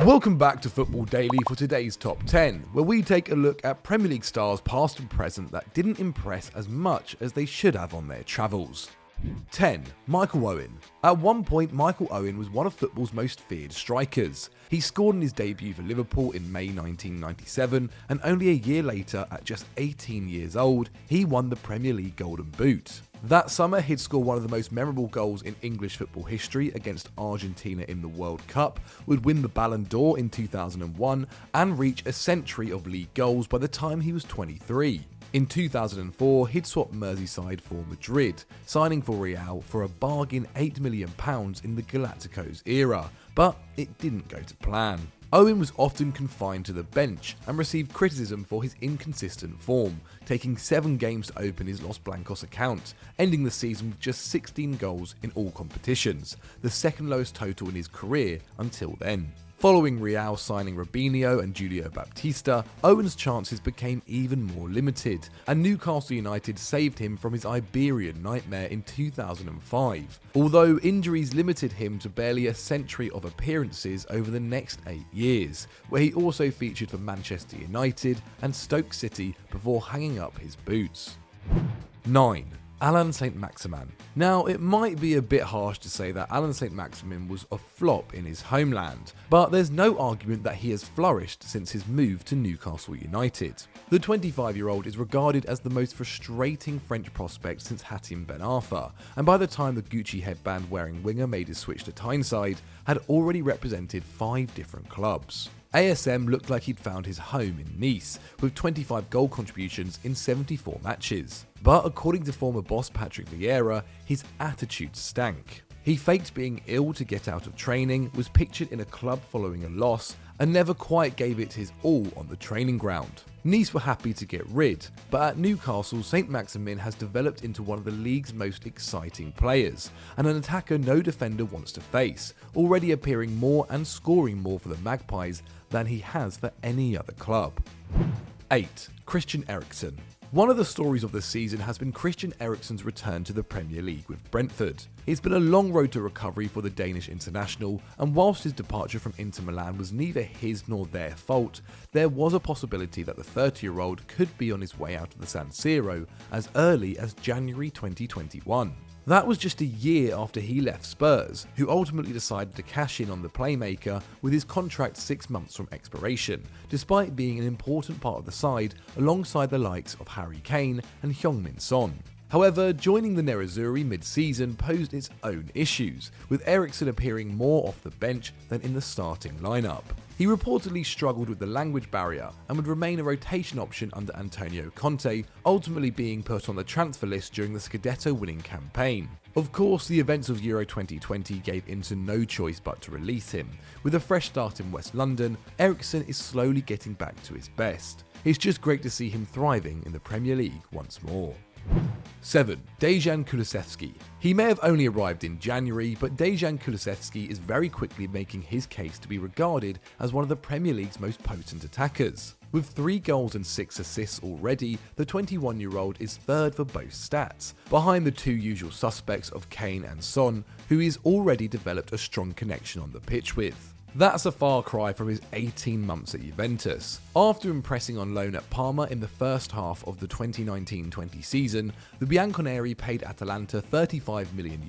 Welcome back to Football Daily for today's Top 10, where we take a look at Premier League stars past and present that didn't impress as much as they should have on their travels. 10. Michael Owen. At one point, Michael Owen was one of football's most feared strikers. He scored in his debut for Liverpool in May 1997, and only a year later, at just 18 years old, he won the Premier League Golden Boot. That summer, he'd score one of the most memorable goals in English football history against Argentina in the World Cup, would win the Ballon d'Or in 2001, and reach a century of league goals by the time he was 23. In 2004, he'd swapped Merseyside for Madrid, signing for Real for a bargain £8 million in the Galacticos era, but it didn't go to plan. Owen was often confined to the bench and received criticism for his inconsistent form, taking 7 games to open his Los Blancos account, ending the season with just 16 goals in all competitions, the second lowest total in his career until then. Following Real signing Robinho and Julio Baptista, Owen's chances became even more limited, and Newcastle United saved him from his Iberian nightmare in 2005, although injuries limited him to barely a century of appearances over the next 8 years, where he also featured for Manchester United and Stoke City before hanging up his boots. 9. Allan Saint-Maximin. Now, it might be a bit harsh to say that Allan Saint-Maximin was a flop in his homeland, but there's no argument that he has flourished since his move to Newcastle United. The 25-year-old is regarded as the most frustrating French prospect since Hatem Ben Arfa, and by the time the Gucci headband-wearing winger made his switch to Tyneside, had already represented 5 different clubs. ASM looked like he'd found his home in Nice, with 25 goal contributions in 74 matches. But according to former boss Patrick Vieira, his attitude stank. He faked being ill to get out of training, was pictured in a club following a loss, and never quite gave it his all on the training ground. Nice were happy to get rid, but at Newcastle, Saint-Maximin has developed into one of the league's most exciting players, and an attacker no defender wants to face, already appearing more and scoring more for the Magpies than he has for any other club. 8. Christian Eriksen. One of the stories of the season has been Christian Eriksen's return to the Premier League with Brentford. It's been a long road to recovery for the Danish international, and whilst his departure from Inter Milan was neither his nor their fault, there was a possibility that the 30-year-old could be on his way out of the San Siro as early as January 2021. That was just a year after he left Spurs, who ultimately decided to cash in on the playmaker with his contract 6 months from expiration, despite being an important part of the side alongside the likes of Harry Kane and Heung-min Son. However, joining the Nerazzurri mid-season posed its own issues, with Eriksen appearing more off the bench than in the starting lineup. He reportedly struggled with the language barrier and would remain a rotation option under Antonio Conte, ultimately being put on the transfer list during the Scudetto winning campaign. Of course, the events of Euro 2020 gave Inter no choice but to release him. With a fresh start in West London, Eriksen is slowly getting back to his best. It's just great to see him thriving in the Premier League once more. 7. Dejan Kulusevski. He may have only arrived in January, but Dejan Kulusevski is very quickly making his case to be regarded as one of the Premier League's most potent attackers. With 3 goals and 6 assists already, the 21-year-old is third for both stats, behind the 2 usual suspects of Kane and Son, who he's already developed a strong connection on the pitch with. That's a far cry from his 18 months at Juventus. After impressing on loan at Parma in the first half of the 2019-20 season, the Bianconeri paid Atalanta €35 million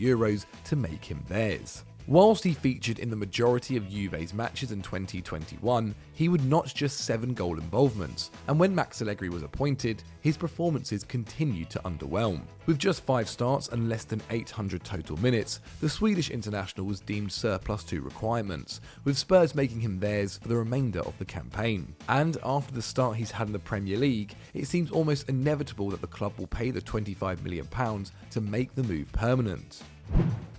to make him theirs. Whilst he featured in the majority of Juve's matches in 2021, he would notch just 7 goal involvements, and when Max Allegri was appointed, his performances continued to underwhelm. With just 5 starts and less than 800 total minutes, the Swedish international was deemed surplus to requirements, with Spurs making him theirs for the remainder of the campaign. And after the start he's had in the Premier League, it seems almost inevitable that the club will pay the £25 million to make the move permanent.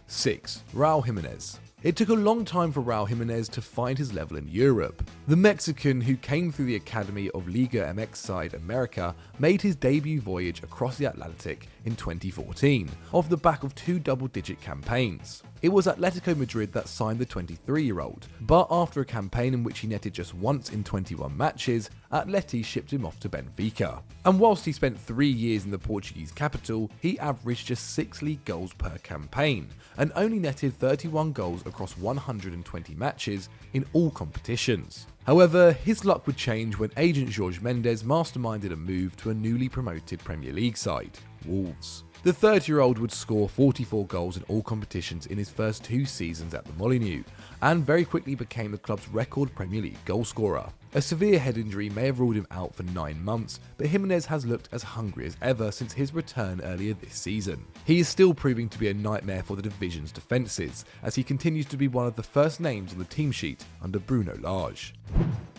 6. Raúl Jiménez. It took a long time for Raúl Jiménez to find his level in Europe. The Mexican, who came through the academy of Liga MX side America, made his debut voyage across the Atlantic in 2014, off the back of 2 double-digit campaigns. It was Atletico Madrid that signed the 23-year-old, but after a campaign in which he netted just once in 21 matches, Atleti shipped him off to Benfica. And whilst he spent 3 years in the Portuguese capital, he averaged just 6 league goals per campaign, and only netted 31 goals across 120 matches in all competitions. However, his luck would change when agent João Mendes masterminded a move to a newly promoted Premier League side, Wolves. The 30-year-old would score 44 goals in all competitions in his first 2 seasons at the Molineux, and very quickly became the club's record Premier League goalscorer. A severe head injury may have ruled him out for 9 months, but Jimenez has looked as hungry as ever since his return earlier this season. He is still proving to be a nightmare for the division's defences, as he continues to be one of the first names on the team sheet under Bruno Lage.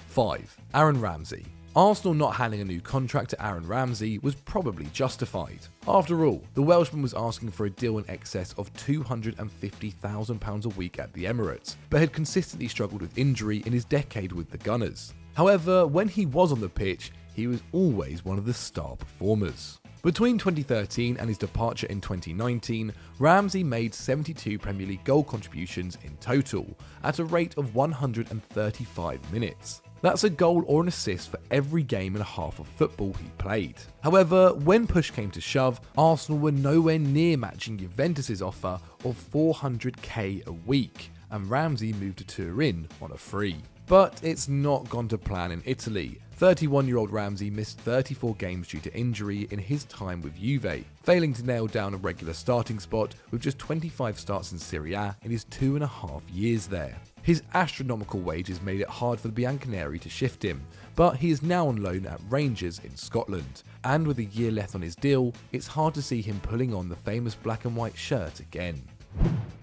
5. Aaron Ramsey. Arsenal not handing a new contract to Aaron Ramsey was probably justified. After all, the Welshman was asking for a deal in excess of £250,000 a week at the Emirates, but had consistently struggled with injury in his decade with the Gunners. However, when he was on the pitch, he was always one of the star performers. Between 2013 and his departure in 2019, Ramsey made 72 Premier League goal contributions in total, at a rate of 135 minutes. That's a goal or an assist for every game and a half of football he played. However, when push came to shove, Arsenal were nowhere near matching Juventus' offer of $400k a week, and Ramsey moved to Turin on a free. But it's not gone to plan in Italy. 31-year-old Ramsey missed 34 games due to injury in his time with Juve, failing to nail down a regular starting spot with just 25 starts in Serie A in his 2.5 years there. His astronomical wages made it hard for the Bianconeri to shift him, but he is now on loan at Rangers in Scotland, and with a year left on his deal, it's hard to see him pulling on the famous black and white shirt again.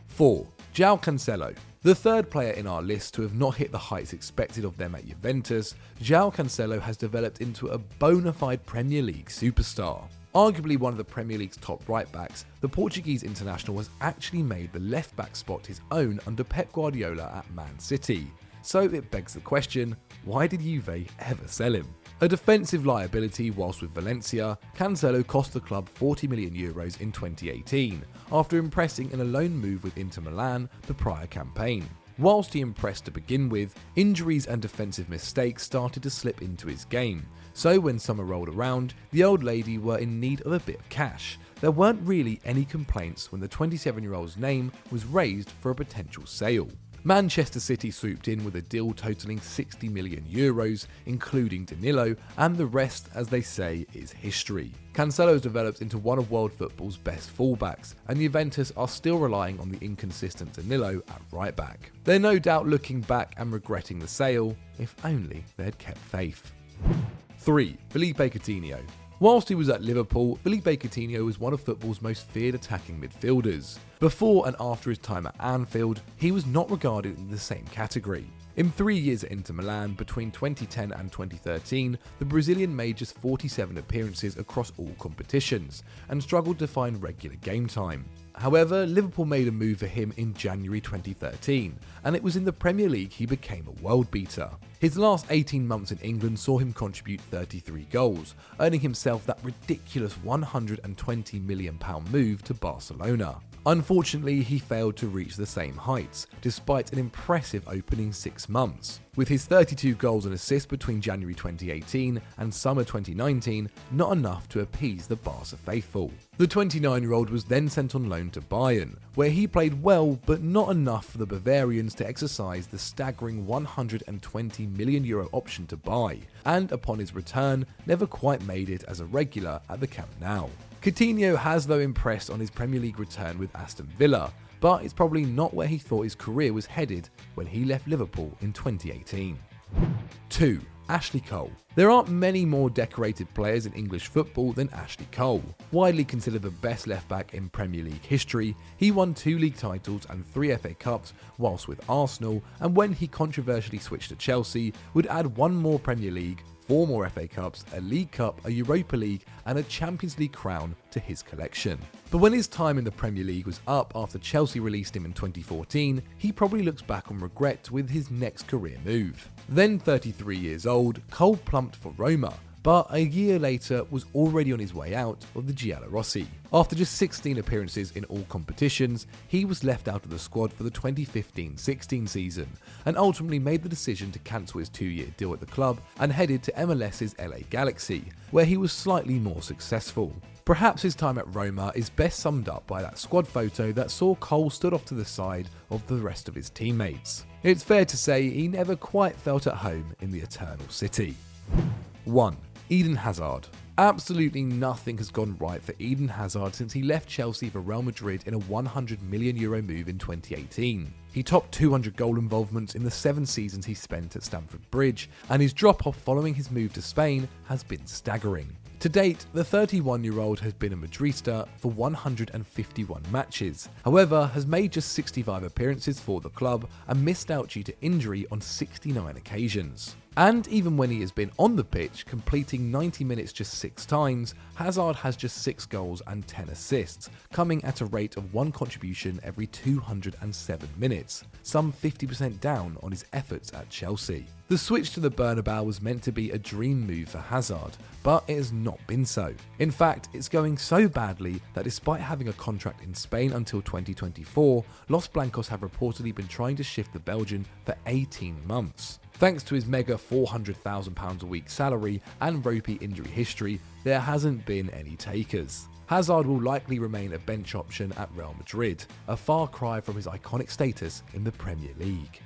4. João Cancelo. The third player in our list to have not hit the heights expected of them at Juventus, João Cancelo has developed into a bona fide Premier League superstar. Arguably one of the Premier League's top right-backs, the Portuguese international has actually made the left-back spot his own under Pep Guardiola at Man City. So it begs the question, why did Juve ever sell him? A defensive liability whilst with Valencia, Cancelo cost the club €40 million in 2018, after impressing in a loan move with Inter Milan the prior campaign. Whilst he impressed to begin with, injuries and defensive mistakes started to slip into his game, so when summer rolled around, the old lady were in need of a bit of cash. There weren't really any complaints when the 27-year-old's name was raised for a potential sale. Manchester City swooped in with a deal totaling €60 million, including Danilo, and the rest, as they say, is history. Cancelo has developed into one of world football's best fullbacks, and Juventus are still relying on the inconsistent Danilo at right back. They're no doubt looking back and regretting the sale, if only they had kept faith. 3. Philippe Coutinho. Whilst he was at Liverpool, Philippe Coutinho was one of football's most feared attacking midfielders. Before and after his time at Anfield, he was not regarded in the same category. In 3 years at Inter Milan, between 2010 and 2013, the Brazilian made just 47 appearances across all competitions, and struggled to find regular game time. However, Liverpool made a move for him in January 2013, and it was in the Premier League he became a world beater. His last 18 months in England saw him contribute 33 goals, earning himself that ridiculous £120 million move to Barcelona. Unfortunately, he failed to reach the same heights, despite an impressive opening 6 months. With his 32 goals and assists between January 2018 and summer 2019, not enough to appease the Barca faithful. The 29-year-old was then sent on loan to Bayern, where he played well but not enough for the Bavarians to exercise the staggering €120 million option to buy, and upon his return, never quite made it as a regular at the Camp Nou. Coutinho has though impressed on his Premier League return with Aston Villa, but it's probably not where he thought his career was headed when he left Liverpool in 2018. 2. Ashley Cole. There aren't many more decorated players in English football than Ashley Cole. Widely considered the best left-back in Premier League history, he won 2 league titles and 3 FA Cups whilst with Arsenal, and when he controversially switched to Chelsea, would add 1 more Premier League, 4 more FA Cups, a League Cup, a Europa League and a Champions League crown to his collection. But when his time in the Premier League was up after Chelsea released him in 2014, he probably looks back on regret with his next career move. Then 33 years old, Cole plumped for Roma, but a year later was already on his way out of the Giallorossi. After just 16 appearances in all competitions, he was left out of the squad for the 2015-16 season, and ultimately made the decision to cancel his 2-year deal at the club and headed to MLS's LA Galaxy, where he was slightly more successful. Perhaps his time at Roma is best summed up by that squad photo that saw Cole stood off to the side of the rest of his teammates. It's fair to say he never quite felt at home in the Eternal City. 1. Eden Hazard. Absolutely nothing has gone right for Eden Hazard since he left Chelsea for Real Madrid in a €100 million move in 2018. He topped 200 goal involvements in the 7 seasons he spent at Stamford Bridge, and his drop-off following his move to Spain has been staggering. To date, the 31-year-old has been a Madrista for 151 matches, however has made just 65 appearances for the club and missed out due to injury on 69 occasions. And even when he has been on the pitch, completing 90 minutes just 6 times, Hazard has just 6 goals and 10 assists, coming at a rate of 1 contribution every 207 minutes, some 50% down on his efforts at Chelsea. The switch to the Bernabeu was meant to be a dream move for Hazard, but it has not been so. In fact, it's going so badly that despite having a contract in Spain until 2024, Los Blancos have reportedly been trying to shift the Belgian for 18 months. Thanks to his mega £400,000 a week salary and ropey injury history, there hasn't been any takers. Hazard will likely remain a bench option at Real Madrid, a far cry from his iconic status in the Premier League.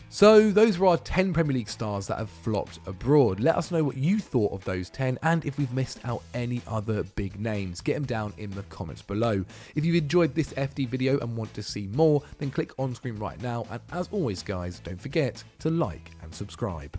So those were our 10 Premier League stars that have flopped abroad. Let us know what you thought of those 10 and if we've missed out any other big names. Get them down in the comments below. If you've enjoyed this FD video and want to see more, then click on screen right now, and as always guys, don't forget to like and subscribe.